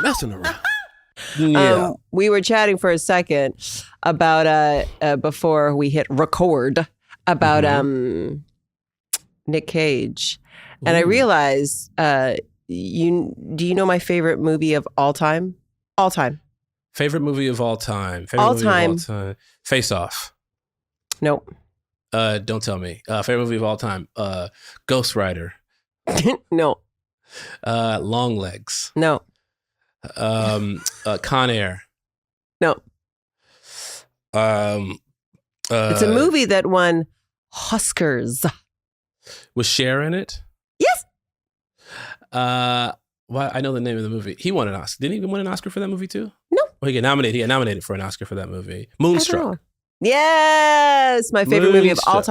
messing around. Yeah. We were chatting for a second about before we hit record about Nick Cage, and I realized do you know my favorite movie of all time? All time. Favorite movie of all time. Face Off. Nope. Don't tell me. Favorite movie of all time. Ghost Rider. No. Long Legs. No. Con Air. No. It's a movie that won Oscars. Was Cher in it? Yes. Well, I know the name of the movie. He won an Oscar. Didn't he win an Oscar for that movie too? No. Well, he got nominated for an Oscar for that movie. Moonstruck. Yes, my favorite movie of all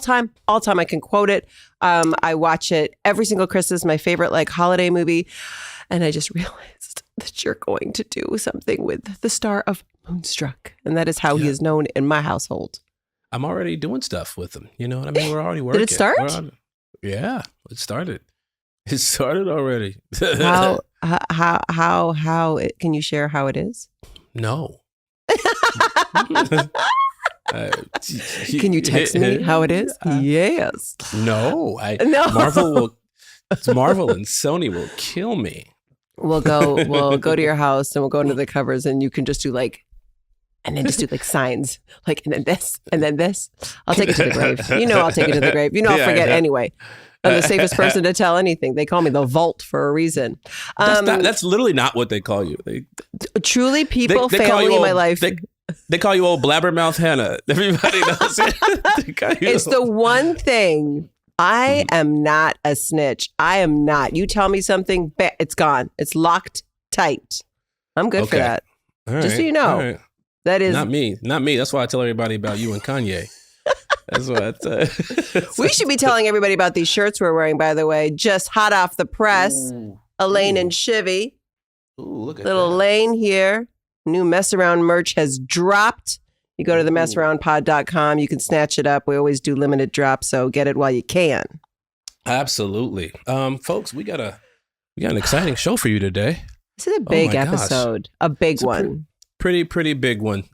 time. I can quote it. I watch it every single Christmas. My favorite holiday movie. And I just realized that you're going to do something with the star of Moonstruck, and that is how he is known in my household. I'm already doing stuff with him. You know what I mean? We're already working. Did it start? Yeah, it started. It started already. How can you share how it is? No. Can you text me how it is? Yes. No. No. Marvel and Sony will kill me. We'll go to your house and we'll go into the covers and you can just do and then just do signs, and then this, and then this. I'll take it to the grave. You know I'll take it to the grave. You know I'll forget anyway. I'm the safest person to tell anything. They call me the Vault for a reason. That's literally not what they call you. Truly, people, family in my life. They call you old blabbermouth Hannah. Everybody knows it. It's the one thing. I am not a snitch. I am not. You tell me something, it's gone. It's locked tight. I'm good for that. Just so you know. Right. That is not me. That's why I tell everybody about you and Kanye. That's what we should be telling everybody about these shirts we're wearing, by the way. Just hot off the press. Elaine and Chivy. Ooh, look at little that. Elaine here. New Mess Around merch has dropped. You go to the messaroundpod.com. You can snatch it up. We always do limited drops, so get it while you can. Absolutely. Folks, we got an exciting show for you today. This is a big episode. A big one. Pretty big one.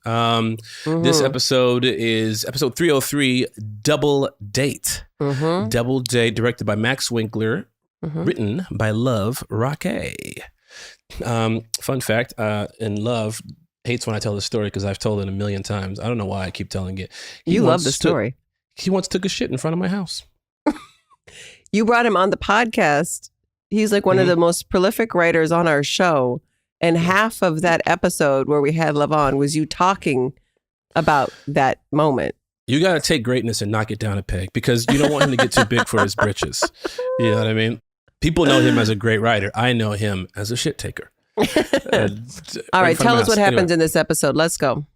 This episode is episode 303, Double Date. Double Date, directed by Max Winkler, written by Love Raquet. Fun fact, and Love hates when I tell the story because I've told it a million times. I don't know why I keep telling it. You love the story. He once took a shit in front of my house. You brought him on the podcast. He's one of the most prolific writers on our show. And half of that episode where we had Love on was you talking about that moment. You got to take greatness and knock it down a peg because you don't want him to get too big for his britches. You know what I mean? People know him as a great writer. I know him as a shit taker. All right, tell us what happens in this episode. Let's go.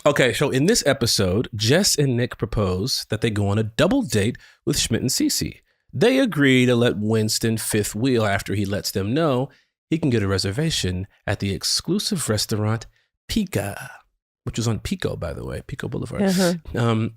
Okay, so in this episode, Jess and Nick propose that they go on a double date with Schmidt and Cece. They agree to let Winston fifth wheel after he lets them know he can get a reservation at the exclusive restaurant Pika, which was on Pico, by the way, Pico Boulevard.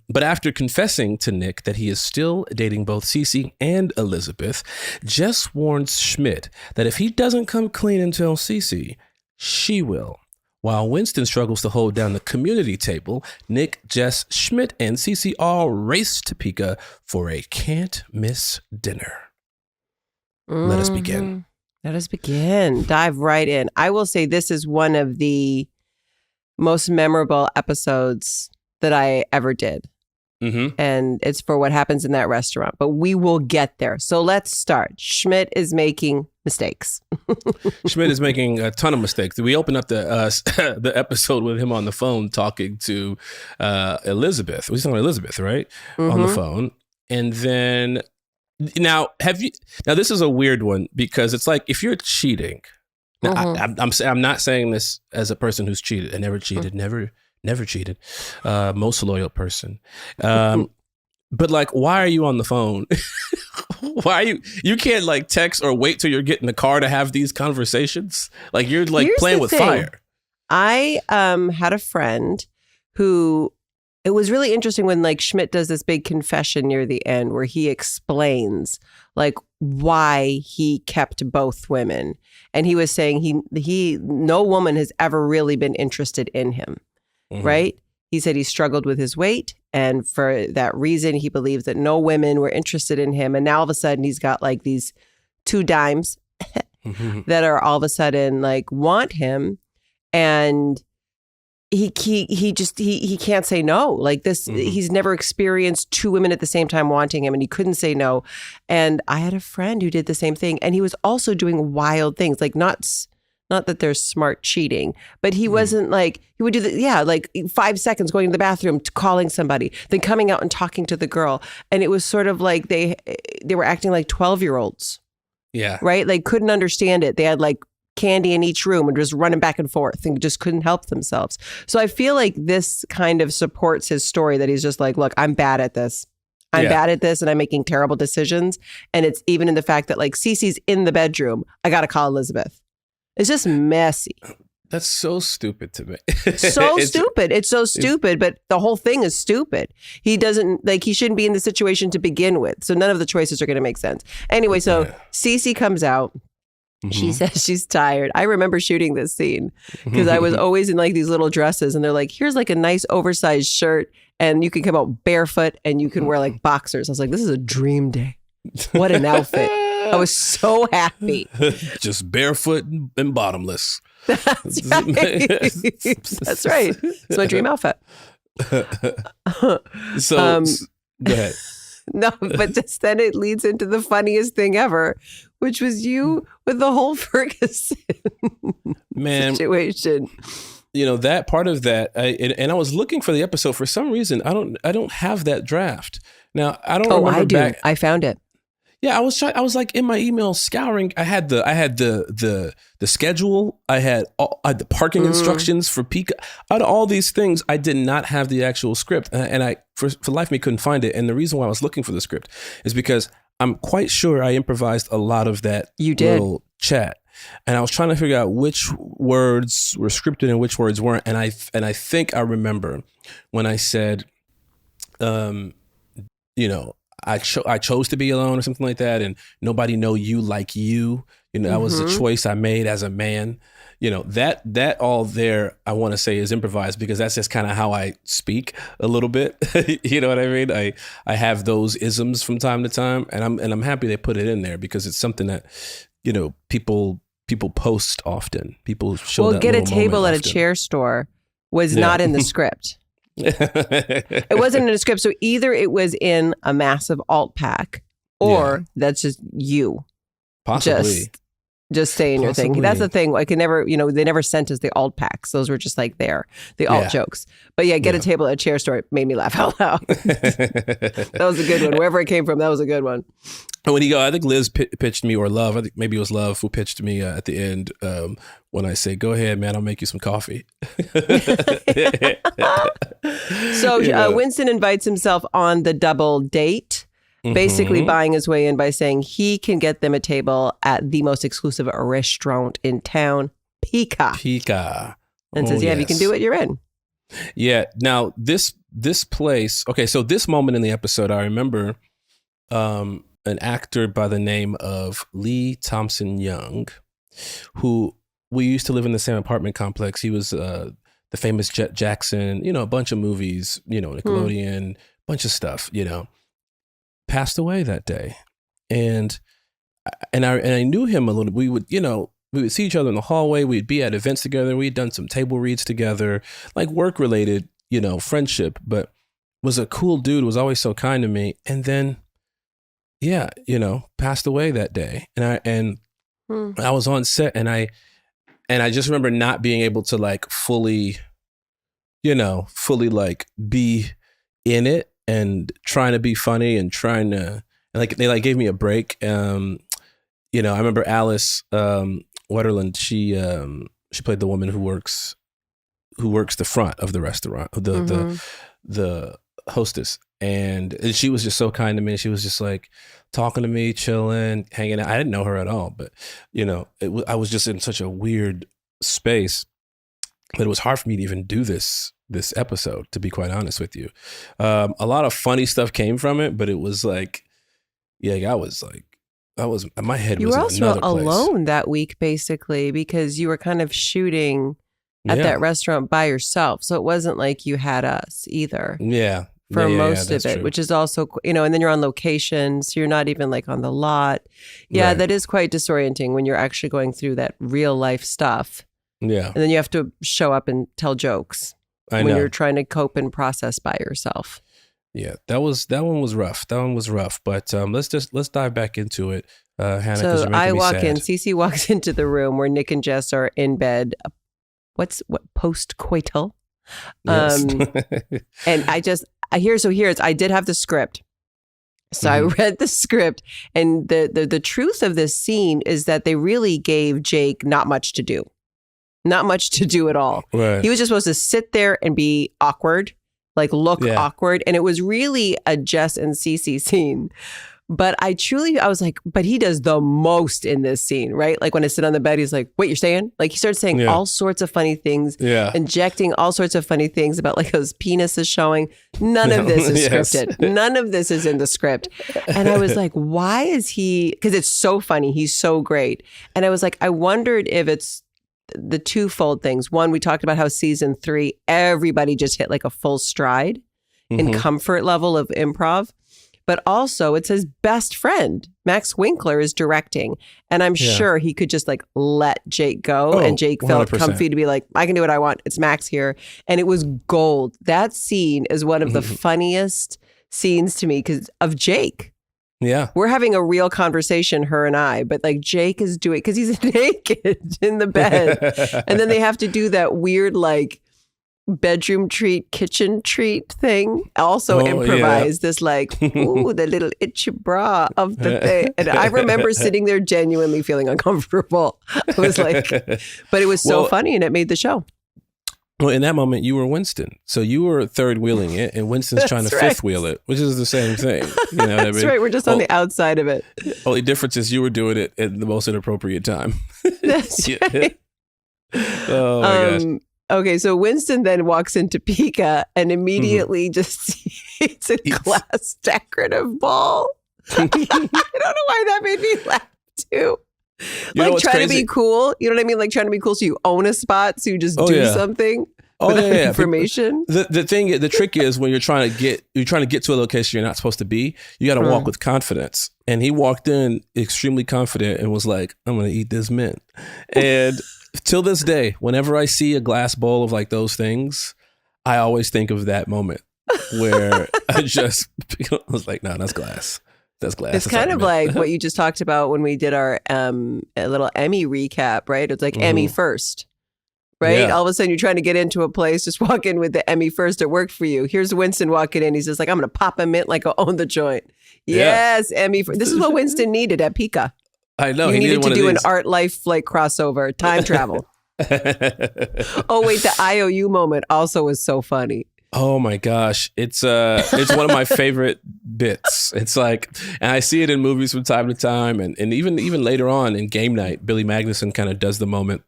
But after confessing to Nick that he is still dating both Cece and Elizabeth, Jess warns Schmidt that if he doesn't come clean and tell Cece, she will. While Winston struggles to hold down the community table, Nick, Jess, Schmidt, and Cece all race to Pika for a can't-miss dinner. Let us begin. Let us begin. Dive right in. I will say this is one of the most memorable episodes that I ever did. And it's for what happens in that restaurant. But we will get there. So let's start. Schmidt is making mistakes. Schmidt is making a ton of mistakes. We open up the episode with him on the phone talking to Elizabeth. He's talking to Elizabeth, right? On the phone. And then now this is a weird one because it's like if you're cheating. Now, I'm not saying this as a person who's cheated. I never cheated. Never cheated. Most loyal person. But why are you on the phone? Why are you can't text or wait till you're getting the car to have these conversations? You're Here's playing with fire. I had a friend who, it was really interesting when Schmidt does this big confession near the end where he explains why he kept both women. And he was saying no woman has ever really been interested in him, right? He said he struggled with his weight, and for that reason, he believes that no women were interested in him. And now all of a sudden, he's got like these two dimes that are all of a sudden like want him, and he can't say no. Like this, he's never experienced two women at the same time wanting him, and he couldn't say no. And I had a friend who did the same thing, and he was also doing wild things, like not that there's smart cheating, but he wasn't like, he would do like 5 seconds going to the bathroom, calling somebody, then coming out and talking to the girl. And it was sort of like they were acting like 12-year-olds. Yeah. Right? Like couldn't understand it. They had like candy in each room and just running back and forth and just couldn't help themselves. So I feel like this kind of supports his story, that he's just like, look, I'm bad at this. I'm bad at this, and I'm making terrible decisions. And it's even in the fact that like Cece's in the bedroom. I got to call Elizabeth. It's just messy. That's so stupid to me. Stupid. It's so stupid, but the whole thing is stupid. He shouldn't be in the situation to begin with. So none of the choices are going to make sense. Anyway, so Cece comes out. She says she's tired. I remember shooting this scene because I was always in like these little dresses, and they're like, here's like a nice oversized shirt, and you can come out barefoot and you can wear like boxers. I was like, this is a dream day. What an outfit. I was so happy. Just barefoot and bottomless. That's right. That's right. It's my dream outfit. So go ahead. No, but just then it leads into the funniest thing ever, which was you with the whole Ferguson situation. You know, that part of that, I was looking for the episode for some reason. I don't have that draft. Now, I don't remember. I do. I found it. Yeah, I was like in my email scouring. I had the schedule. I had the parking instructions for Pika. Out of all these things, I did not have the actual script, and I for life of me couldn't find it. And the reason why I was looking for the script is because I'm quite sure I improvised a lot of that little chat, and I was trying to figure out which words were scripted and which words weren't. And I think I remember when I said, you know, I chose to be alone or something like that, and nobody know you like you. You know, that was the choice I made as a man. You know, that all there, I want to say, is improvised, because that's just kind of how I speak a little bit. You know what I mean? I have those isms from time to time, and I'm happy they put it in there, because it's something that, you know, people post often. People show that get a little table at often. a chair store was not in the script. It wasn't in a script. So either it was in a massive alt pack, or that's just you. Possibly. Just saying your thing. That's the thing. I could never, you know, they never sent us the alt packs. Those were just like the alt jokes. But get a table at a chair store. It made me laugh out loud. That was a good one. Wherever it came from, that was a good one. And when you go, I think Liz pitched me, or Love. I think maybe it was Love who pitched me at the end when I say, "Go ahead, man. I'll make you some coffee." So Winston invites himself on the double date, basically buying his way in by saying he can get them a table at the most exclusive restaurant in town, Pika. And says, if you can do it, you're in. Yeah. Now, this place, okay, so this moment in the episode, I remember an actor by the name of Lee Thompson Young, who we used to live in the same apartment complex. He was the famous Jet Jackson, you know, a bunch of movies, you know, Nickelodeon, bunch of stuff, you know, passed away that day. And I knew him a little. We would see each other in the hallway. We'd be at events together. We'd done some table reads together, like work related, you know, friendship, but was a cool dude, was always so kind to me. And then, yeah, you know, passed away that day. And I was on set, and I just remember not being able to like fully like be in it and trying to be funny and trying to, and like they like gave me a break. You know, I remember Alice Wetterland. She played the woman who works the front of the restaurant, the hostess, and she was just so kind to me. She was just like talking to me, chilling, hanging out. I didn't know her at all, but you know, I was just in such a weird space that it was hard for me to even do this episode, to be quite honest with you. A lot of funny stuff came from it, but it was like, yeah, I was like my head You was were in also another place. alone that week, basically, because you were kind of shooting at that restaurant by yourself. So it wasn't like you had us either. Yeah. For most of it, true. which is also, and then you're on location. So you're not even like on the lot. Yeah, Right. that is quite disorienting when you're actually going through that real life stuff. Yeah. And then you have to show up and tell jokes when you're trying to cope and process by yourself. Yeah, that one was rough. But let's dive back into it, Hannah. So I walk sad. in. Cece walks into the room where Nick and Jess are in bed. What post-coital? Yes. And I did have the script. So I read the script, and the truth of this scene is that they really gave Jake not much to do. Not much to do at all. Right. He was just supposed to sit there and be awkward, like look awkward. And it was really a Jess and Cece scene. But I was like, but he does the most in this scene, right? Like when I sit on the bed, he's like, wait, you're saying? Like he starts saying all sorts of funny things, injecting all sorts of funny things about like his penis is showing. None of this is scripted. None of this is in the script. And I was like, why is he? Because it's so funny. He's so great. And I was like, I wondered if it's the twofold things. One, we talked about how season 3, everybody just hit like a full stride in comfort level of improv. But also it's his best friend, Max Winkler, is directing. And I'm sure he could just like let Jake go. And Jake 100%. Felt comfy to be like, I can do what I want. It's Max here. And it was gold. That scene is one of the funniest scenes to me because of Jake. Yeah. We're having a real conversation, her and I, but like Jake is doing, because he's naked in the bed. And then they have to do that weird like bedroom treat, kitchen treat thing. Also improvise this like, ooh, the little itchy bra of the thing. And I remember sitting there genuinely feeling uncomfortable. I was like, but it was so funny and it made the show. Well, in that moment, you were Winston. So you were third wheeling it and Winston's trying to fifth wheel it, which is the same thing. You know what I mean? That's right. We're just on the outside of it. Only difference is you were doing it at the most inappropriate time. That's right. Oh my gosh. Okay, so Winston then walks into Pika and immediately just eats a glass decorative ball. I don't know why that made me laugh too. Like trying to be cool. You know what I mean? Like trying to be cool so you own a spot, so you just do something. Information. The trick is when you're trying to get to a location you're not supposed to be, you got to walk with confidence. And he walked in extremely confident and was like, I'm going to eat this mint. And till this day, whenever I see a glass bowl of like those things, I always think of that moment where I was like, no, that's glass. That's glass. It's kind of like what you just talked about when we did our little Emmy recap, right? It's like Emmy first, right? Yeah. All of a sudden you're trying to get into a place, just walk in with the Emmy first. It worked for you. Here's Winston walking in. He's just like, I'm going to pop a mint like I own the joint. Yes, Emmy. This is what Winston needed at Pika. I know. He needed to do an art life like crossover, time travel. Oh, wait, the IOU moment also was so funny. Oh my gosh. It's one of my favorite bits. It's like, and I see it in movies from time to time. And even later on in Game Night, Billy Magnuson kind of does the moment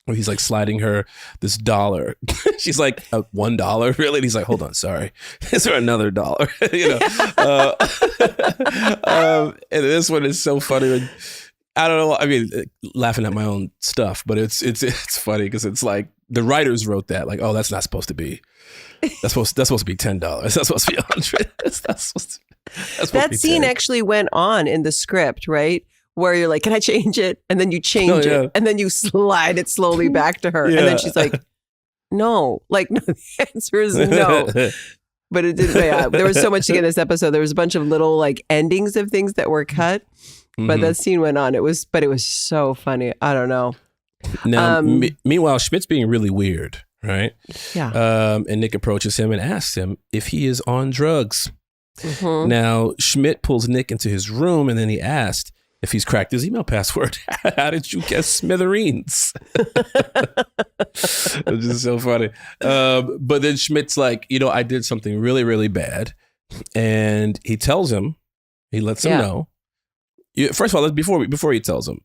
where he's like sliding her this $1. She's like, $1? Really? And he's like, hold on, sorry. Is there another $1? You know? And this one is so funny. I don't know. I mean, laughing at my own stuff, but it's funny because it's like the writers wrote that like, oh, that's not supposed to be. That's supposed to be $10. That's supposed to be $100. That scene actually went on in the script, right? Where you're like, can I change it? And then you change it. And then you slide it slowly back to her. Yeah. And then she's like, no. Like, no, the answer is no. But it didn't. Yeah, there was so much to get in this episode. There was a bunch of little like endings of things that were cut. But that scene went on. It was so funny. I don't know. Now, meanwhile, Schmidt's being really weird, right? Yeah. And Nick approaches him and asks him if he is on drugs. Now, Schmidt pulls Nick into his room and then he asked if he's cracked his email password. How did you guess smithereens? Which is so funny. But then Schmidt's like, I did something really, really bad. And he tells him, he lets him know. First of all, before he tells him,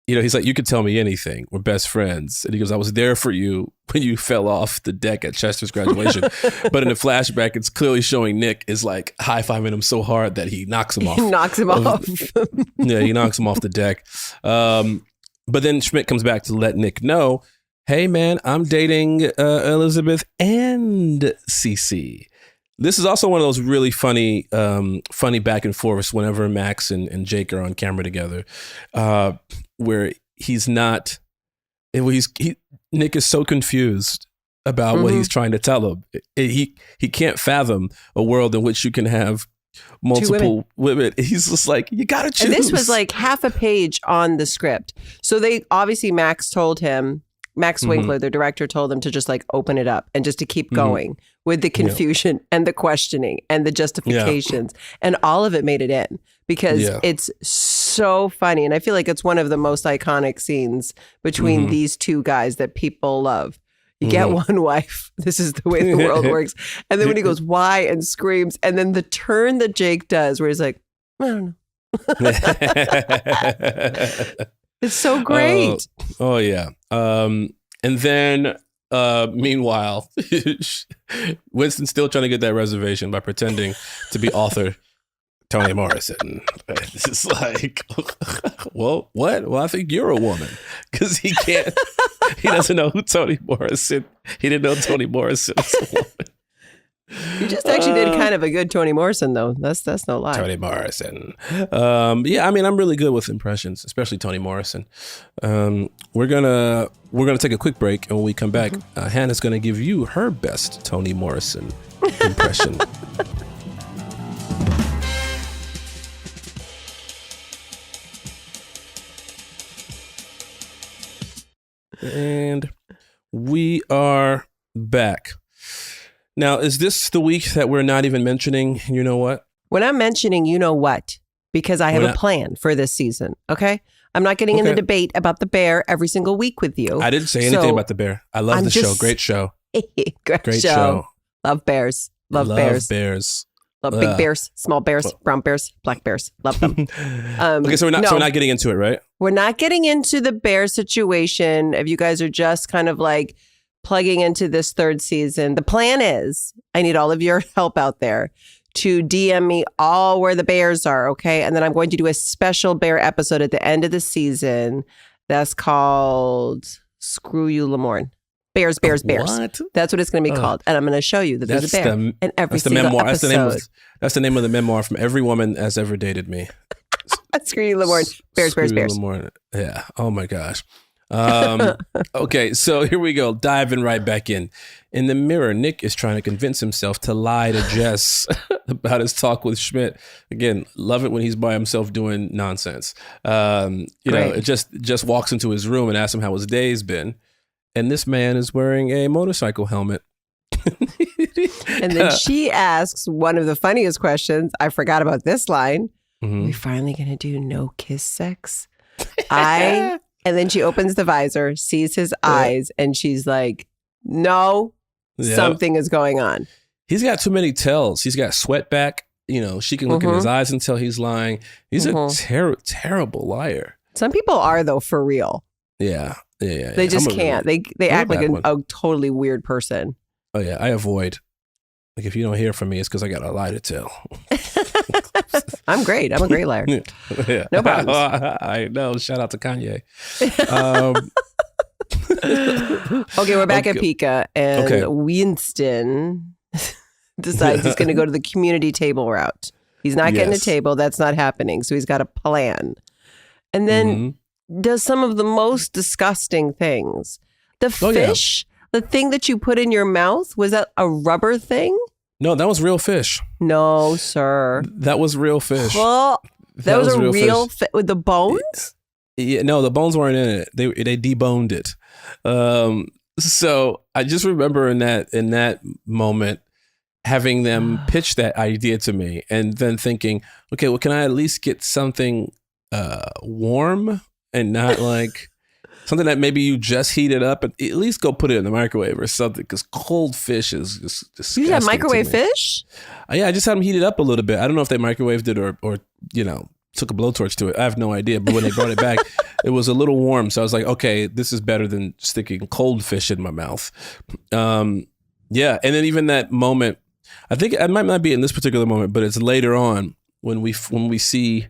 he's like, you could tell me anything. We're best friends. And he goes, I was there for you when you fell off the deck at Chester's graduation. But in the flashback, it's clearly showing Nick is like high-fiving him so hard that he knocks him off. He knocks him off. Yeah, he knocks him off the deck. But then Schmidt comes back to let Nick know, hey, man, I'm dating Elizabeth and Cece. This is also one of those really funny back and forths whenever Max and Jake are on camera together, where Nick is so confused about what he's trying to tell him. He can't fathom a world in which you can have multiple women. He's just like, you gotta choose. And this was like half a page on the script. So they obviously Max Winkler, the director, told them to just like open it up and just to keep going with the confusion and the questioning and the justifications. And all of it made it in because it's so funny. And I feel like it's one of the most iconic scenes between these two guys that people love. You get one wife. This is the way the world works. And then when he goes, why? And screams. And then the turn that Jake does where he's like, I don't know. It's so great. Oh yeah. And then meanwhile, Winston's still trying to get that reservation by pretending to be author Toni Morrison. It's just like, well, what? Well, I think you're a woman because he doesn't know who Toni Morrison. He didn't know Toni Morrison was a woman. You just actually did kind of a good Toni Morrison, though. That's no lie. Toni Morrison. Yeah, I mean, I'm really good with impressions, especially Toni Morrison. We're gonna take a quick break, and when we come back, Hannah's gonna give you her best Toni Morrison impression. And we are back. Now, is this the week that we're not even mentioning You Know What? We're not mentioning You Know What because I have a plan for this season, okay? I'm not getting in the debate about the bear every single week with you. I didn't say anything about the bear. I love the show. Great show. Great show. Love bears. Love bears. Love big bears, small bears, brown bears, black bears. Love them. Okay, so we're not getting into it, right? We're not getting into the bear situation. If you guys are just kind of like plugging into this third season, the plan is, I need all of your help out there to DM me all where the bears are, okay? And then I'm going to do a special bear episode at the end of the season that's called Screw You, Lamorne. Bears. What? That's what it's going to be called. And I'm going to show you that there's a bear in every single episode. That's the name of the memoir from every woman that's ever dated me. Screw You, Lamorne. Bears. Lamorne. Yeah. Oh my gosh. Okay, so here we go. Diving right back in. In the mirror, Nick is trying to convince himself to lie to Jess about his talk with Schmidt. Again, love it when he's by himself doing nonsense. It just walks into his room and asks him how his day's been. And this man is wearing a motorcycle helmet. And then she asks one of the funniest questions. I forgot about this line. Are we finally going to do no kiss sex? And then she opens the visor, sees his eyes, and she's like, no, something is going on. He's got too many tells. He's got sweat back. She can look in his eyes and tell he's lying. He's a terrible liar. Some people are, though, for real. Yeah. They just can't. They act like a totally weird person. Oh, yeah. I avoid. Like, if you don't hear from me, it's because I got a lie to tell. I'm great. I'm a great liar. Yeah. No problems. I know. Shout out to Kanye. Okay, we're back at Pika, and Winston decides he's going to go to the community table route. He's not getting a table. That's not happening. So he's got a plan. And then does some of the most disgusting things. The fish, the thing that you put in your mouth, was that a rubber thing? No, that was real fish. No, sir. That was real fish. Well, that was a real fish with the bones? Yeah, no, the bones weren't in it. They deboned it. So I just remember in that moment having them pitch that idea to me and then thinking, okay, well, can I at least get something warm and not like something that maybe you just heated up and at least go put it in the microwave or something, because cold fish is just disgusting. You had microwave fish? Yeah, I just had them heated up a little bit. I don't know if they microwaved it or took a blowtorch to it. I have no idea. But when they brought it back, it was a little warm. So I was like, okay, this is better than sticking cold fish in my mouth. Yeah. And then even that moment, I think it might not be in this particular moment, but it's later on when we see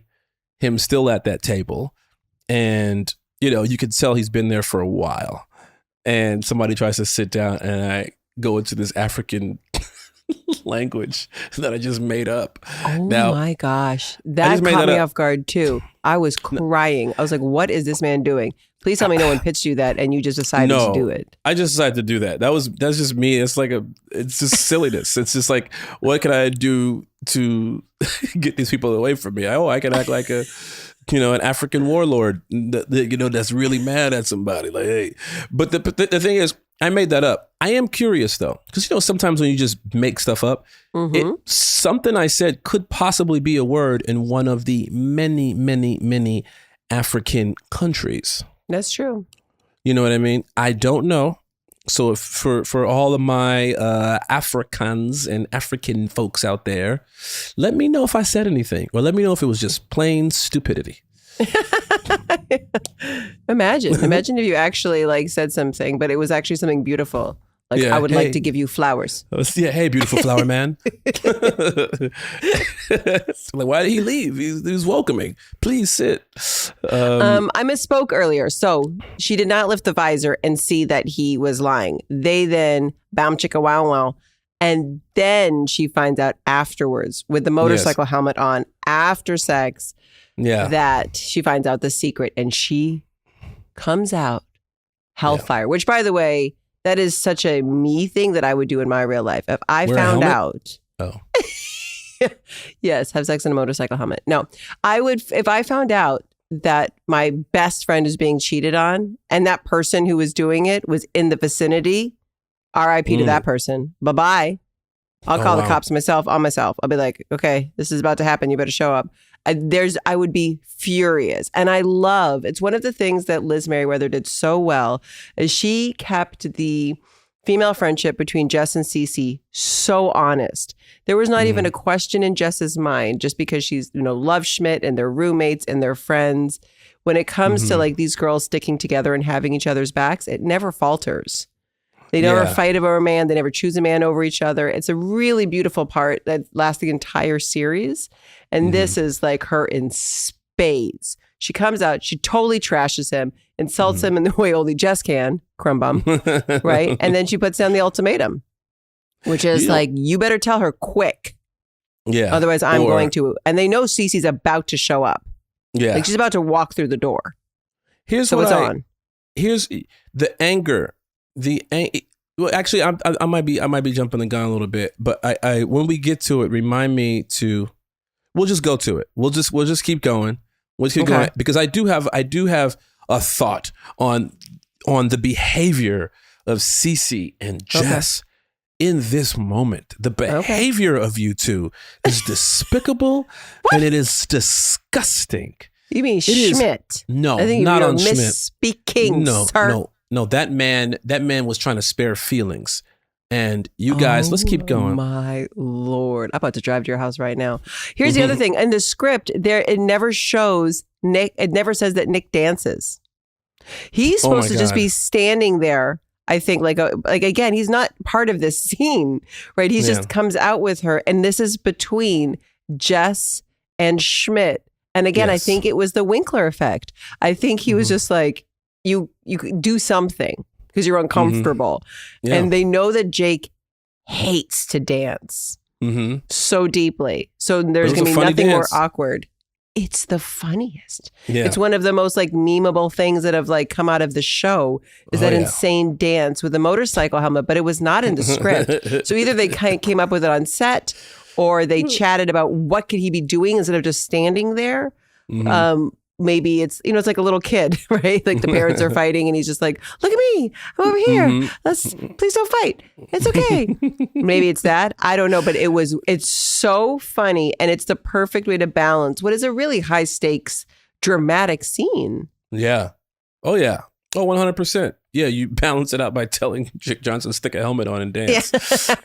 him still at that table, and you could tell he's been there for a while, and somebody tries to sit down, and I go into this African language that I just made up. Oh my gosh, that caught me off guard too. I was crying. I was like, "What is this man doing?" Please tell me no one pitched you that and you just decided to do it. I just decided to do that. That's just me. It's just silliness. It's just like, what can I do to get these people away from me? I can act like an African warlord that's really mad at somebody. Like, hey, but the thing is, I made that up. I am curious though, because sometimes when you just make stuff up, something I said could possibly be a word in one of the many, many, many African countries. That's true. You know what I mean? I don't know. So if for all of my Africans and African folks out there, let me know if I said anything, or let me know if it was just plain stupidity. Imagine if you actually said something, but it was actually something beautiful. I would like to give you flowers. Yeah, hey, beautiful flower man. Why did he leave? He was welcoming. Please sit. I misspoke earlier. So she did not lift the visor and see that he was lying. They then bam chicka wow wow. And then she finds out afterwards with the motorcycle helmet on after sex that she finds out the secret, and she comes out hellfire, which, by the way, that is such a me thing that I would do in my real life. If I found out. Oh. Yes, have sex in a motorcycle helmet. No, I would, if I found out that my best friend is being cheated on and that person who was doing it was in the vicinity, RIP to that person. Bye-bye. I'll call the cops myself. I'll be like, okay, this is about to happen. You better show up. I would be furious. And it's one of the things that Liz Merriweather did so well is she kept the female friendship between Jess and Cece so honest. There was not even a question in Jess's mind, just because she's, loves Schmidt and they're roommates and they're friends. When it comes to these girls sticking together and having each other's backs, it never falters. They never fight over a man. They never choose a man over each other. It's a really beautiful part that lasts the entire series. And this is her in spades. She comes out, she totally trashes him, insults him in the way only Jess can, crumb bum, right? And then she puts down the ultimatum, which is you better tell her quick. Yeah. Otherwise, I'm going to. And they know Cece's about to show up. Yeah. She's about to walk through the door. Here's the anger. Well, actually, I might be jumping the gun a little bit, but I when we get to it, remind me to. We'll just go to it. We'll just keep going. We'll keep going, because I do have a thought on the behavior of Cece and Jess in this moment. The behavior of you two is despicable and it is disgusting. You mean Schmidt? No, I think not you're on Schmidt. Misspeaking, sir. No, that man was trying to spare feelings. And you guys, let's keep going. My Lord. I'm about to drive to your house right now. Here's the other thing. In the script, it never shows Nick. It never says that Nick dances. He's supposed to just be standing there. I think again, he's not part of this scene, right? He just comes out with her. And this is between Jess and Schmidt. And again, I think it was the Winkler effect. I think he was just like, you do something because you're uncomfortable. And they know that Jake hates to dance so deeply. So there's going to be nothing more awkward. It's the funniest. Yeah. It's one of the most memeable things that have come out of the show is that insane dance with the motorcycle helmet, but it was not in the script. So either they came up with it on set or they chatted about what could he be doing instead of just standing there. Maybe it's, it's like a little kid, right? The parents are fighting and he's just like, look at me, I'm over here. Please don't fight. It's okay. Maybe it's that. I don't know. But it's so funny. And it's the perfect way to balance what is a really high stakes, dramatic scene. Yeah. Oh, yeah. Oh, 100%. Yeah. You balance it out by telling Jake Johnson to stick a helmet on and dance. Yeah.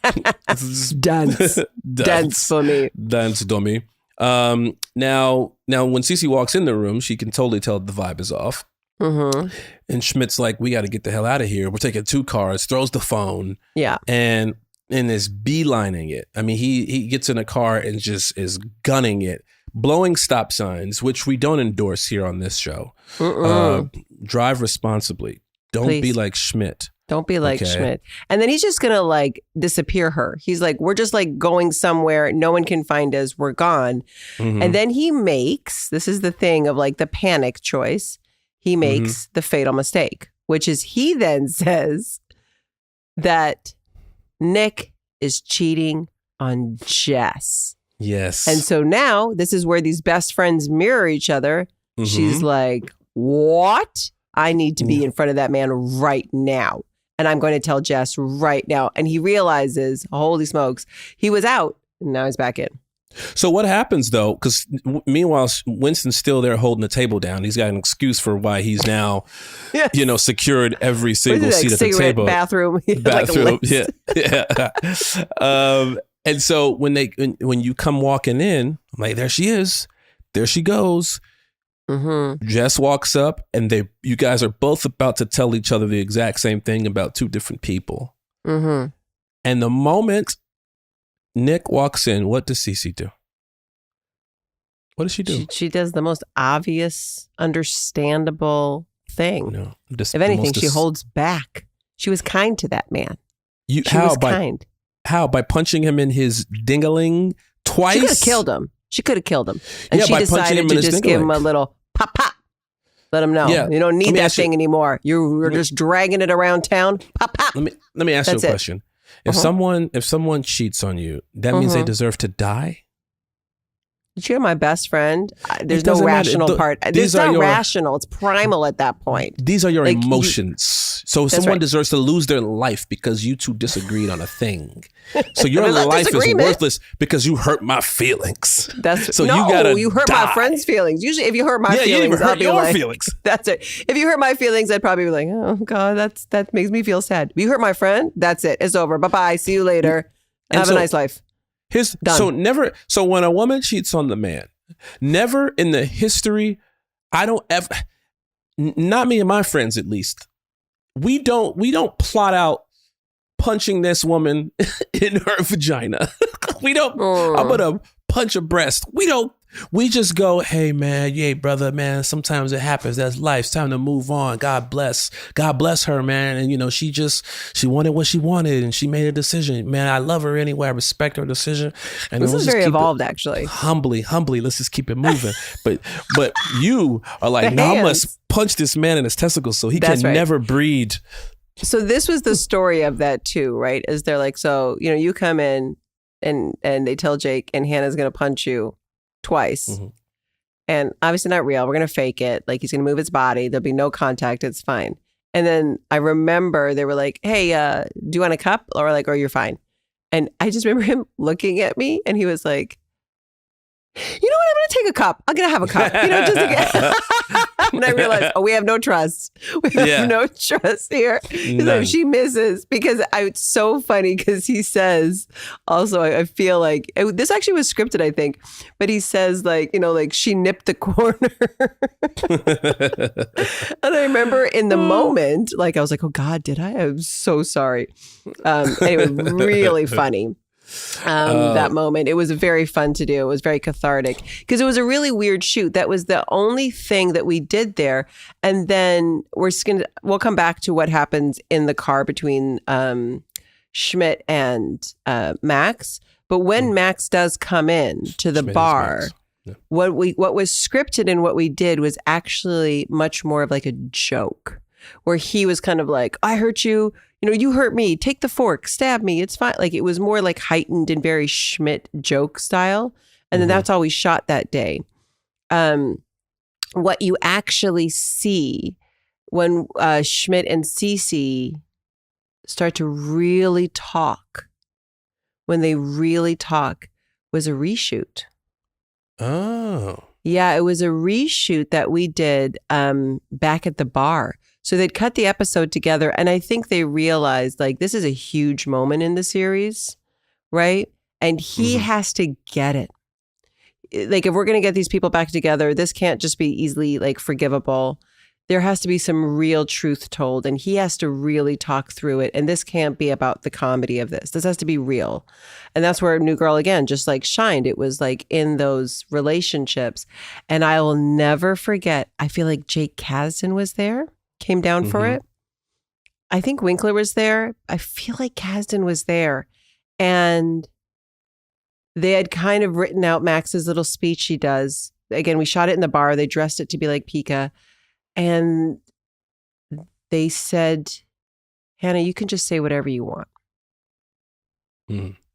Dance. Dance for me. Dance, dummy. Now when Cece walks in the room, she can totally tell the vibe is off. Mm-hmm. And Schmidt's like, we got to get the hell out of here. We're taking 2 cars, throws the phone. Yeah. And is beelining it. I mean, he gets in a car and just is gunning it, blowing stop signs, which we don't endorse here on this show. Drive responsibly. Don't be like Schmidt. Don't be like Schmidt. And then he's just going to like disappear her. He's like, we're just like going somewhere. No one can find us. We're gone. Mm-hmm. And then he makes, this is the thing of like the panic choice. He makes the fatal mistake, which is he then says that Nick is cheating on Jess. Yes. And so now this is where these best friends mirror each other. She's like, what? I need to be in front of that man right now. And I'm going to tell Jess right now. And he realizes, holy smokes, he was out and now he's back in. So what happens though? Because meanwhile, Winston's still there holding the table down. He's got an excuse for why he's now, secured every single seat at the table. Bathroom. Bathroom. Yeah. And so when you come walking in, I'm like, there she is. There she goes. Jess walks up and you guys are both about to tell each other the exact same thing about 2 different people. And the moment Nick walks in, what does Cece do? What does she do? She does the most obvious, understandable thing. No, if anything, she holds back. She was kind to that man. She was kind. How? By punching him in his dingaling twice? She could have killed him. And she decided to just give him a little pop, pop. Let him know. Yeah. You don't need that thing anymore. You're just dragging it around town. Pop, pop. Let me ask you a question. If someone cheats on you, that means they deserve to die? You're my best friend. There's no rational part. It's not rational. It's primal at that point. These are your emotions. So someone deserves to lose their life because you 2 disagreed on a thing. So your life is worthless because you hurt my feelings. You hurt my friend's feelings. Usually if you hurt my feelings, I'll be like, feelings. That's it. If you hurt my feelings, I'd probably be like, oh God, that makes me feel sad. If you hurt my friend, that's it. It's over. Bye-bye. See you later. Have a nice life. So when a woman cheats on the man, never in the history, not me and my friends at least, we don't plot out punching this woman in her vagina. I'm gonna punch a breast. We just go, hey man, brother, man, sometimes it happens. That's life. It's time to move on. God bless her, man. And she wanted what she wanted and she made a decision. Man, I love her anyway. I respect her decision. And this is very evolved, actually. Humbly, let's just keep it moving. but you are like, no, I must punch this man in his testicles so he can never breed. So this was the story of that too, right? Is they're like, so, you come in and they tell Jake and Hannah's going to punch you twice. And obviously not real. We're going to fake it. Like he's going to move his body. There'll be no contact. It's fine. And then I remember they were like, hey, do you want a cup? Or like, you're fine. And I just remember him looking at me and he was like, you know what? I'm going to take a cup. I'm going to have a cup. Just again. And I realized, we have no trust. We have no trust here. Like, she misses because it's so funny because he says, also, I feel like this actually was scripted, I think, but he says like she nipped the corner. And I remember in the moment, like I was like, oh God, did I? I'm so sorry. Anyway, really funny. That moment. It was very fun to do. It was very cathartic because it was a really weird shoot. That was the only thing that we did there. And then we'll come back to what happens in the car between Schmidt and Max. But when Max does come in to the bar, what was scripted and what we did was actually much more of like a joke where he was kind of like, I hurt you. You hurt me. Take the fork. Stab me. It's fine. Like it was more like heightened and very Schmidt joke style. And then that's all we shot that day. What you actually see when Schmidt and Cece start to really talk, when they really talk, was a reshoot. Oh. Yeah, it was a reshoot that we did back at the bar. So they'd cut the episode together, and I think they realized, like, this is a huge moment in the series, right? And he has to get it. like, if we're going to get these people back together, this can't just be easily like forgivable. There has to be some real truth told, and he has to really talk through it. And this can't be about the comedy of this. This has to be real. And that's where New Girl, again, just like shined. It was like in those relationships. And I will never forget, I feel like Jake Kasdan was there, came down for it. I think Winkler was there. I feel like Kasdan was there. And they had kind of written out Max's little speech she does. Again, we shot it in the bar. They dressed it to be like Pika. And they said, Hannah, you can just say whatever you want.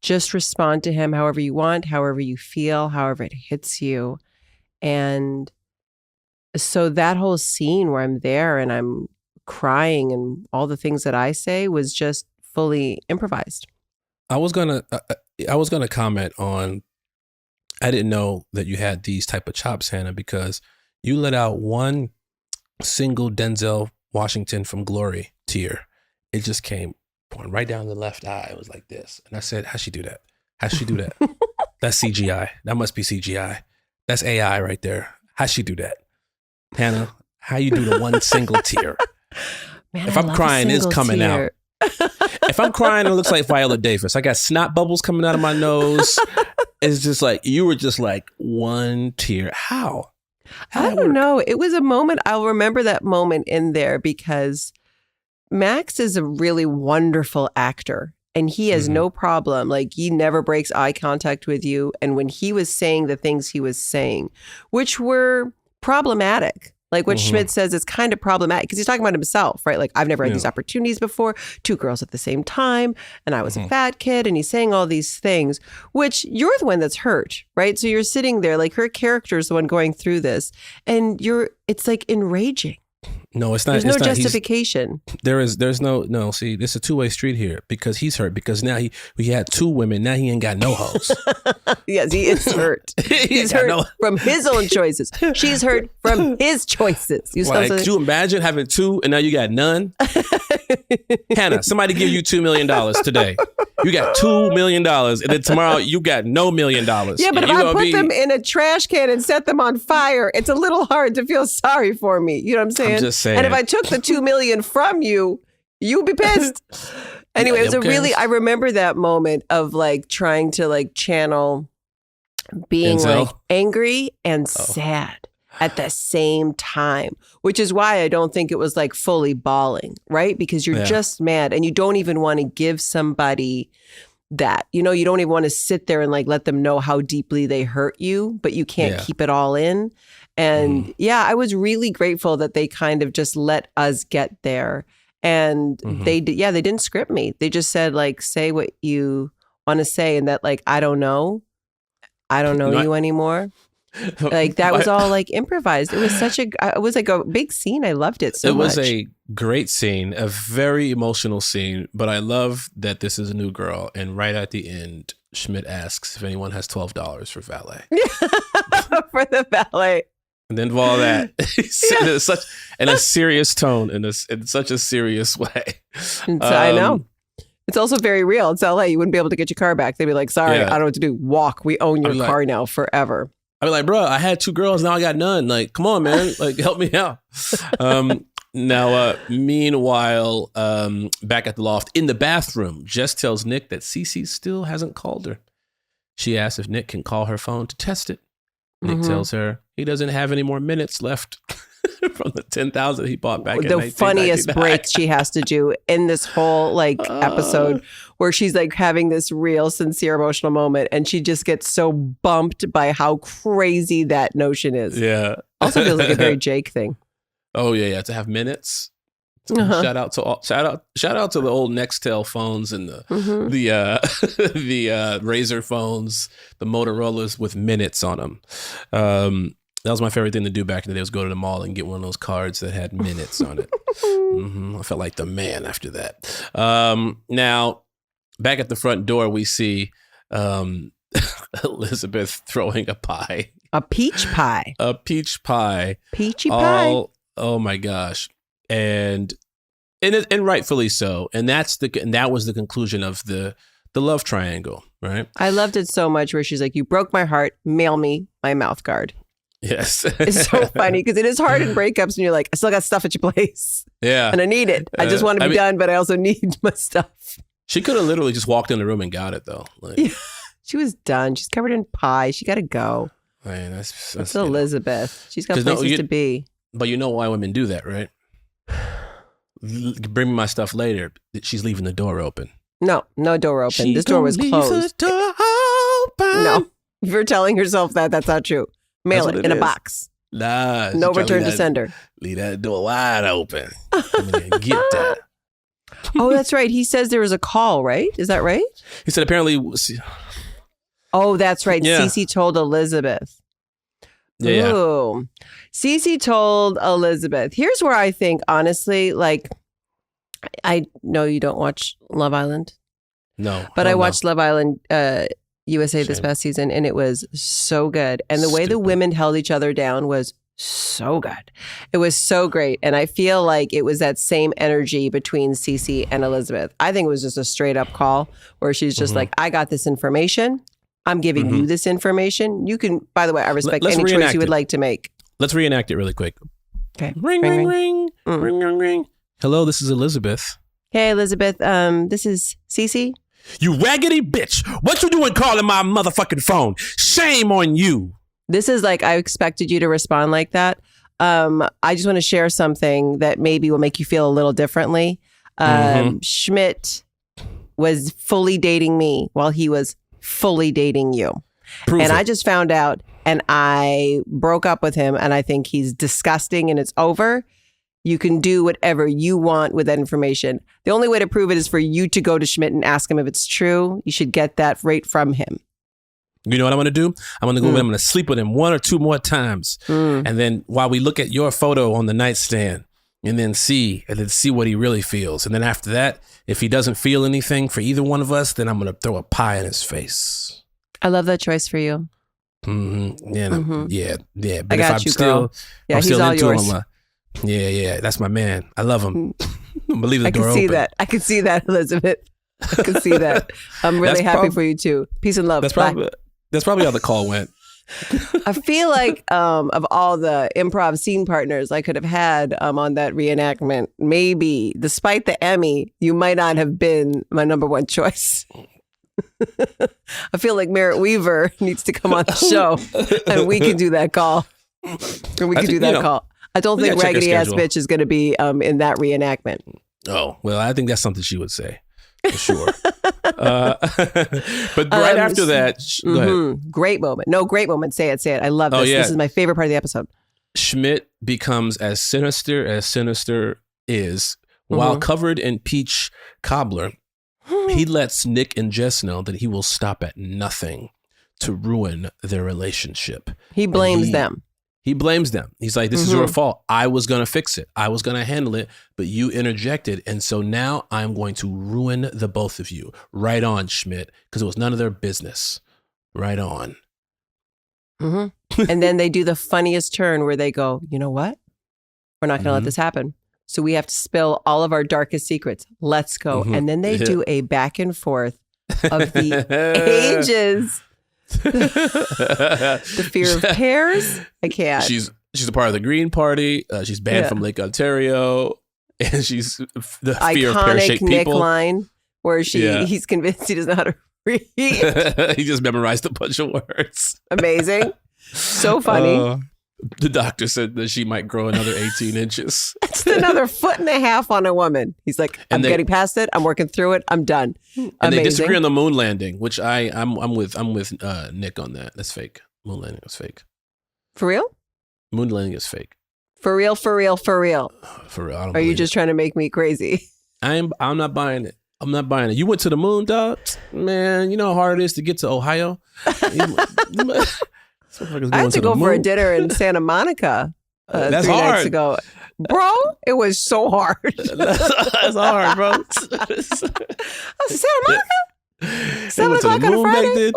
Just respond to him however you want, however you feel, however it hits you. And so that whole scene where I'm there and I'm crying and all the things that I say was just fully improvised. I was gonna comment on, I didn't know that you had these type of chops, Hannah, because you let out one single Denzel Washington from Glory tear. It just came pouring right down the left eye. It was like this. And I said, how'd she do that? How'd she do that? That's CGI. That must be CGI. That's AI right there. How'd she do that? Hannah, how you do the one single tear? Man, if I'm crying, it's coming tear. out. If I'm crying, it looks like Viola Davis. I got snot bubbles coming out of my nose. It's just like, you were just like one tear. How? I don't know. It was a moment. I'll remember that moment in there because Max is a really wonderful actor and he has no problem. Like, he never breaks eye contact with you. And when he was saying the things he was saying, which were problematic, like what Schmidt says is kind of problematic because he's talking about himself, right? Like, I've never had these opportunities before, 2 girls at the same time, and I was a fat kid, and he's saying all these things, which you're the one that's hurt, right? So you're sitting there, like, her character is the one going through this, and it's like enraging. No, it's not. There's no justification. There's no. See, this is a 2-way street here because he's hurt because now he had 2 women. Now he ain't got no hoes. Yes, he is hurt. He's hurt from his own choices. She's hurt from his choices. Could you imagine having 2 and now you got none? Hannah, somebody give you $2 million today. You got $2 million, and then tomorrow you got no $1 million. Yeah, but if I put them in a trash can and set them on fire, it's a little hard to feel sorry for me. You know what I'm saying? I'm just saying. And if I took the $2 million from you, you'd be pissed. Anyway, it was I remember that moment of like trying to like channel being like angry and sad at the same time, which is why I don't think it was like fully bawling, right? Because you're just mad and you don't even want to give somebody that, you don't even want to sit there and like let them know how deeply they hurt you, but you can't keep it all in. And I was really grateful that they kind of just let us get there. And they didn't script me. They just said like, say what you want to say. And that like, I don't know you anymore. Like that was all like improvised. It was like a big scene. I loved it so much. It was a great scene, a very emotional scene, but I love that this is a New Girl. And right at the end, Schmidt asks if anyone has $12 for valet. For the valet. And then all that, in a serious tone, in such a serious way. I know. It's also very real. It's LA. You wouldn't be able to get your car back. They'd be like, sorry, I don't know what to do. Walk. We own your car now forever. I'd be like, bro, I had 2 girls. Now I got none. Like, come on, man. Like, help me out. Meanwhile, back at the loft, in the bathroom, Jess tells Nick that Cece still hasn't called her. She asks if Nick can call her phone to test it. Nick tells her he doesn't have any more minutes left from the 10,000 he bought back in 1999. The funniest break she has to do in this whole like episode where she's like having this real sincere emotional moment and she just gets so bumped by how crazy that notion is. Yeah. Also feels like a very Jake thing. Oh yeah. To have minutes. Shout out to the old Nextel phones and the Razor phones, the Motorola's with minutes on them. That was my favorite thing to do back in the day, was go to the mall and get one of those cards that had minutes on it. I felt like the man after that. Now, back at the front door, we see Elizabeth throwing a pie. A peach pie. A peach pie. Peachy pie. Oh my gosh. And rightfully so. And that was the conclusion of the the love triangle, right? I loved it so much where she's like, you broke my heart, mail me my mouth guard. Yes. It's so funny because it is hard in breakups and you're like, I still got stuff at your place. Yeah. And I need it. I just want to be done, but I also need my stuff. She could have literally just walked in the room and got it though. Like, yeah. She was done. She's covered in pie. She got to go. Man, that's Elizabeth. She's got places to be. But you know why women do that, right? Bring me my stuff later. She's leaving the door open. No door open. This door was closed. The door open. No. If you're telling yourself that, that's not true. Mail it in a box. Nah. No return to sender. Leave that door wide open. Get that. Oh, that's right. He says there was a call, right? Is that right? He said apparently. Oh, that's right. Yeah. Cece told Elizabeth. Yeah. Ooh. Cece told Elizabeth. Here's where I think, honestly, like, I know you don't watch Love Island. No. But I watched Love Island USA Shame. this past season, and it was so good. And the way the women held each other down was so good. It was so great. And I feel like it was that same energy between Cece and Elizabeth. I think it was just a straight up call where she's just like, I got this information. I'm giving you this information. You can, by the way, I respect any choice you would like to make. Let's reenact it really quick. Okay. Ring, ring, ring. Ring, ring, ring. Hello, this is Elizabeth. Hey, Elizabeth. This is Cece. You raggedy bitch. What you doing calling my motherfucking phone? Shame on you. This is like, I expected you to respond like that. I just want to share something that maybe will make you feel a little differently. Schmidt was fully dating me while he was fully dating you. I just found out and I broke up with him and I think he's disgusting and it's over. You can do whatever you want with that information. The only way to prove it is for you to go to Schmidt and ask him if it's true. You should get that right from him. You know what I'm going to do? I'm going to go I'm going to sleep with him 1 or 2 more times. And then while we look at your photo on the nightstand and then see what he really feels. And then after that, if he doesn't feel anything for either one of us, then I'm going to throw a pie in his face. I love that choice for you. Yeah. But I got if you, I'm still, girl. Yeah, I'm he's still all into yours. him. Yeah, that's my man. I love him. I'm gonna leave the door open. I can see that, Elizabeth. I can see that. I'm really happy for you too. Peace and love. That's probably how the call went. I feel like of all the improv scene partners I could have had on that reenactment, maybe despite the Emmy, you might not have been my number one choice. I feel like Merritt Weaver needs to come on the show and we can do that call. Call. I don't think raggedy ass bitch is going to be in that reenactment. Oh, well, I think that's something she would say. For sure. But right after that, go ahead. Great moment. No, great moment. Say it. I love this. This is my favorite part of the episode. Schmidt becomes as Sinister is. While covered in peach cobbler, he lets Nick and Jess know that he will stop at nothing to ruin their relationship. He blames them. He blames them. He's like, this is your fault. I was going to fix it. I was going to handle it, but you interjected. And so now I'm going to ruin the both of you. Right on, Schmidt, because it was none of their business. Right on. And then they do the funniest turn where they go, you know what? We're not going to let this happen. So we have to spill all of our darkest secrets. Let's go. And then they do a back and forth of the ages. The fear of pears. I can't. She's a part of the Green Party. She's banned from Lake Ontario, and she's the fear of pear-shaped Nick people. Line where he's convinced he doesn't know how to read. He just memorized a bunch of words. Amazing, so funny. The doctor said that she might grow another 18 inches. It's another 1.5 feet on a woman. He's like, I'm getting past it. I'm working through it. I'm done. And they disagree on the moon landing, which I'm with Nick on that. That's fake. Moon landing is fake. For real? Moon landing is fake. For real. For real. I don't Are you just trying to make me crazy? I'm not buying it. You went to the moon, dog? Man, you know how hard it is to get to Ohio? I had to go for a dinner in Santa Monica that's 3 hard. nights ago. Bro, it was so hard. That's hard, bro. Santa Monica? 7 o'clock on a Friday?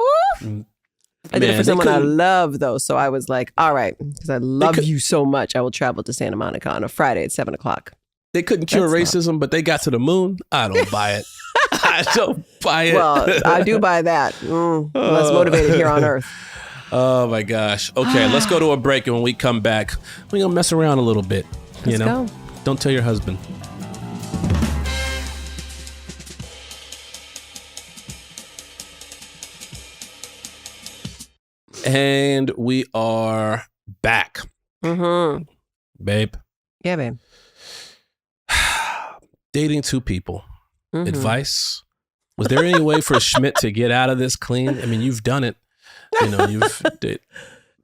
I did it for someone I love, though. So I was like, all right, because I love you so much, I will travel to Santa Monica on a Friday at 7 o'clock. They couldn't cure racism, but they got to the moon. I don't buy it. I don't buy it. Well, I do buy that. Less motivated here on Earth. Oh my gosh. Okay, let's go to a break, and when we come back, we're gonna mess around a little bit. Let's go. Don't tell your husband. And we are back. Babe. Yeah, babe. Dating two people. Advice? Was there any way for Schmidt to get out of this clean? I mean, you've done it. You've did.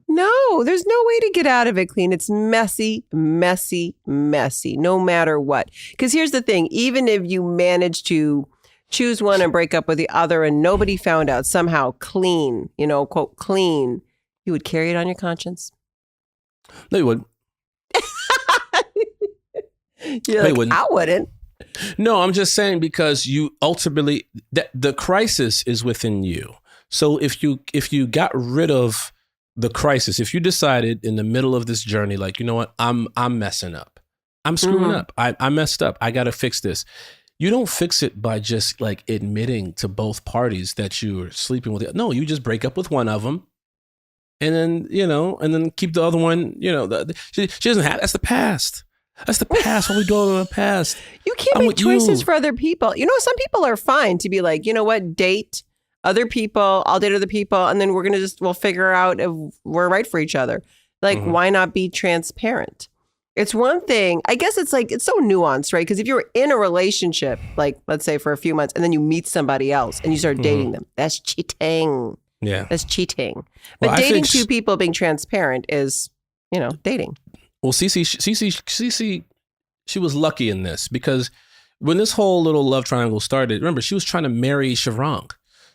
No, there's no way to get out of it clean. It's messy, messy, messy, no matter what. Because here's the thing. Even if you manage to choose one and break up with the other and nobody found out, somehow clean, quote, clean, you would carry it on your conscience? No, you wouldn't. You're like, wouldn't. I wouldn't. No, I'm just saying because you ultimately, the crisis is within you. So if you got rid of the crisis, if you decided in the middle of this journey, like, you know what, I'm messing up. I'm screwing up. I messed up. I got to fix this. You don't fix it by just like admitting to both parties that you're sleeping with. No, you just break up with one of them. And then, and then keep the other one, she doesn't have, that's the past. That's the past. What we doing in the past? You can't make choices for other people. Some people are fine to be like, you know what, date other people. I'll date other people. And then we'll figure out if we're right for each other. Like, why not be transparent? It's one thing. I guess it's like, it's so nuanced, right? Because if you're in a relationship, like, let's say for a few months, and then you meet somebody else and you start dating them, that's cheating. Yeah. That's cheating. But dating two people, being transparent is, dating. Well, Cece, she was lucky in this because when this whole little love triangle started, remember, she was trying to marry Shavrang.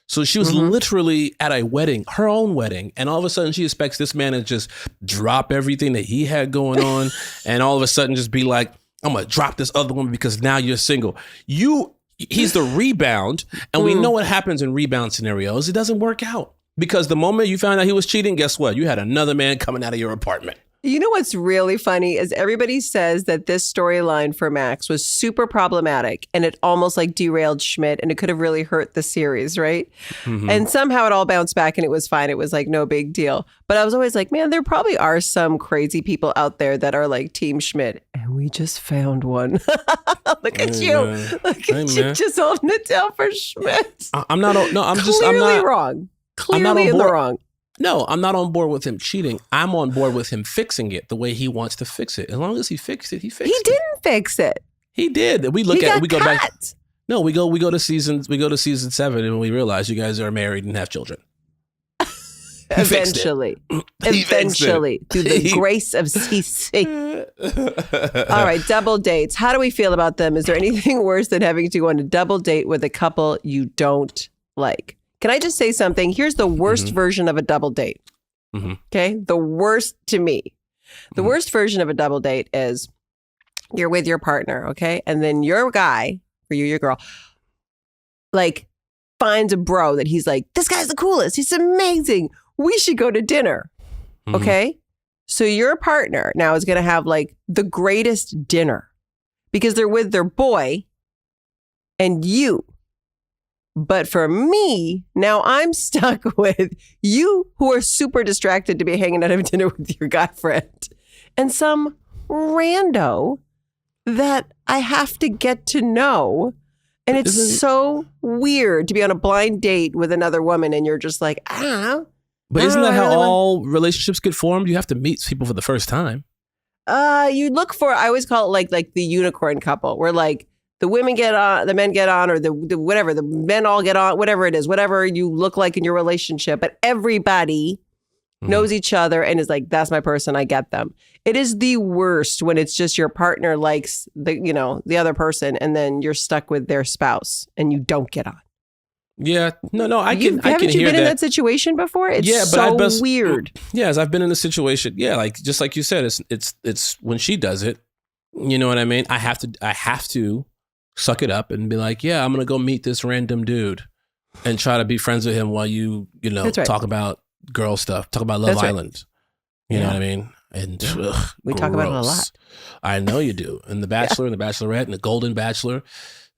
So she was literally at a wedding, her own wedding. And all of a sudden she expects this man to just drop everything that he had going on. And all of a sudden just be like, I'm going to drop this other woman because now you're single. He's the rebound. And we know what happens in rebound scenarios. It doesn't work out because the moment you found out he was cheating, guess what? You had another man coming out of your apartment. You know what's really funny is everybody says that this storyline for Max was super problematic and it almost like derailed Schmidt and it could have really hurt the series, right? And somehow it all bounced back and it was fine. It was like no big deal. But I was always like, man, there probably are some crazy people out there that are like Team Schmidt. And we just found one. Look at you. Look at you just holding it down for Schmidt. I'm not wrong. Clearly in the wrong. No, I'm not on board with him cheating. I'm on board with him fixing it the way he wants to fix it. As long as he fixed it, he fixed it. He didn't fix it. He did. We go back. No, we go to season 7 and we realize you guys are married and have children. Eventually, through the grace of Cece. All right, double dates. How do we feel about them? Is there anything worse than having to go on a double date with a couple you don't like? Can I just say something? Here's the worst version of a double date. Okay? The worst to me. The worst version of a double date is you're with your partner, okay? And then your guy, or you, your girl, like finds a bro that he's like, this guy's the coolest. He's amazing. We should go to dinner. Okay? So your partner now is going to have like the greatest dinner because they're with their boy and you. But for me, now I'm stuck with you who are super distracted to be hanging out having dinner with your guy friend and some rando that I have to get to know. And it's so weird to be on a blind date with another woman and you're just like, But isn't that how all relationships get formed? You have to meet people for the first time. You look for, I always call it like the unicorn couple where like, the women get on, the men get on, or the whatever, the men all get on, whatever it is, whatever you look like in your relationship. But everybody knows each other and is like, that's my person. I get them. It is the worst when it's just your partner likes the other person and then you're stuck with their spouse and you don't get on. Yeah, no, I can hear that. Haven't you been in that situation before? It's weird. Yes, I've been in a situation. Yeah, like just like you said, it's when she does it. You know what I mean? I have to suck it up and be like, yeah, I'm going to go meet this random dude and try to be friends with him while you talk about girl stuff, talk about Love Island. You know what I mean? And we talk about it a lot. I know you do. And The Bachelor and The Bachelorette and The Golden Bachelor.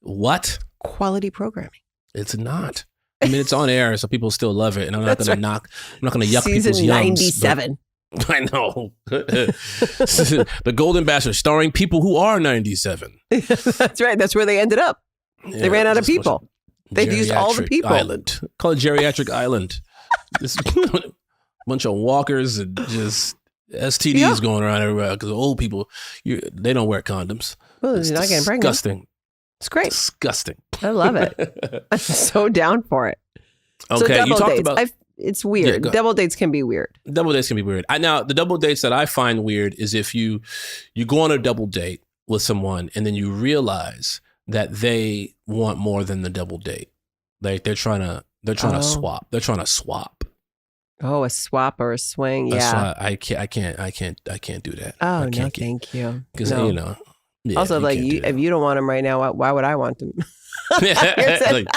What? quality programming. It's not. I mean, it's on air, so people still love it. And I'm not going to knock, I'm not going to yuck people's Season yums. 97. I know. The Golden Bachelor, starring people who are 97. That's right. That's where they ended up. Yeah, they ran out of people. They've used all the people. Island. Call it Geriatric Island. This bunch of walkers and just STDs going around everywhere because old people, they don't wear condoms. Well, it's you're not getting pregnant. Disgusting. It's great. Disgusting. I love it. I'm so down for it. Okay, so you talked dates. about... It's weird. Double dates can be weird. Double dates can be weird. Now, the double dates that I find weird is if you go on a double date with someone and then you realize that they want more than the double date. Like they're trying to swap. They're trying to swap. Oh, a swap or a swing. Yeah. I can't do that. Oh, no, thank you. Because Yeah, also, like, if you don't want him right now, why would I want him? Like,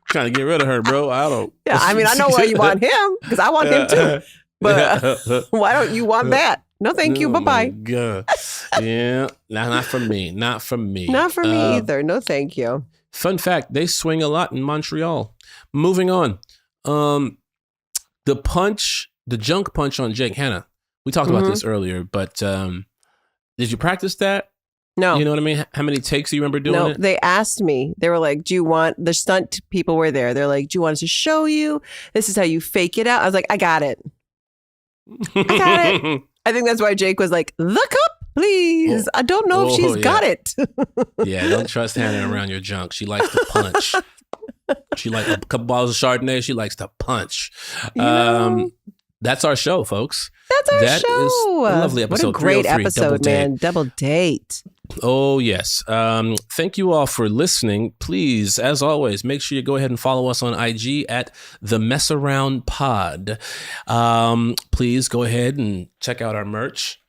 trying to get rid of her, bro. I don't. Yeah, I mean, I know why you want him because I want him too. But why don't you want that? No, thank you. Bye-bye. God. Yeah, not for me. Not for me. Not for me either. No, thank you. Fun fact, they swing a lot in Montreal. Moving on. The junk punch on Jake Hanna. We talked about this earlier, but did you practice that? No. You know what I mean? How many takes do you remember doing it? They asked me. They were like, do you want, the stunt people were there. They're like, do you want us to show you? This is how you fake it out. I was like, I got it. I think that's why Jake was like, the cup, please. I don't know if she's got it. Yeah, don't trust Hannah around your junk. She likes to punch. She like a couple bottles of Chardonnay. She likes to punch. That's our show, folks. That show. Is a lovely episode. What a great episode, man. Double date. Oh, yes. Thank you all for listening. Please, as always, make sure you go ahead and follow us on IG at The Mess Around Pod. Please go ahead and check out our merch.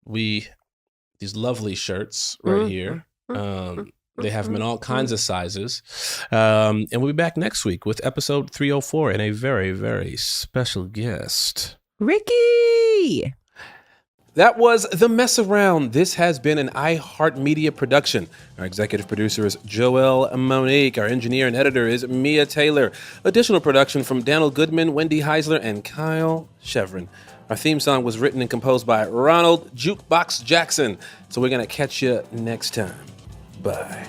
These lovely shirts right here. They have them in all kinds of sizes. And we'll be back next week with episode 304 and a very, very special guest. Ricky! That was The Mess Around. This has been an iHeartMedia production. Our executive producer is Joelle Monique. Our engineer and editor is Mia Taylor. Additional production from Daniel Goodman, Wendy Heisler, and Kyle Chevron. Our theme song was written and composed by Ronald Jukebox Jackson. So we're going to catch you next time. Bye.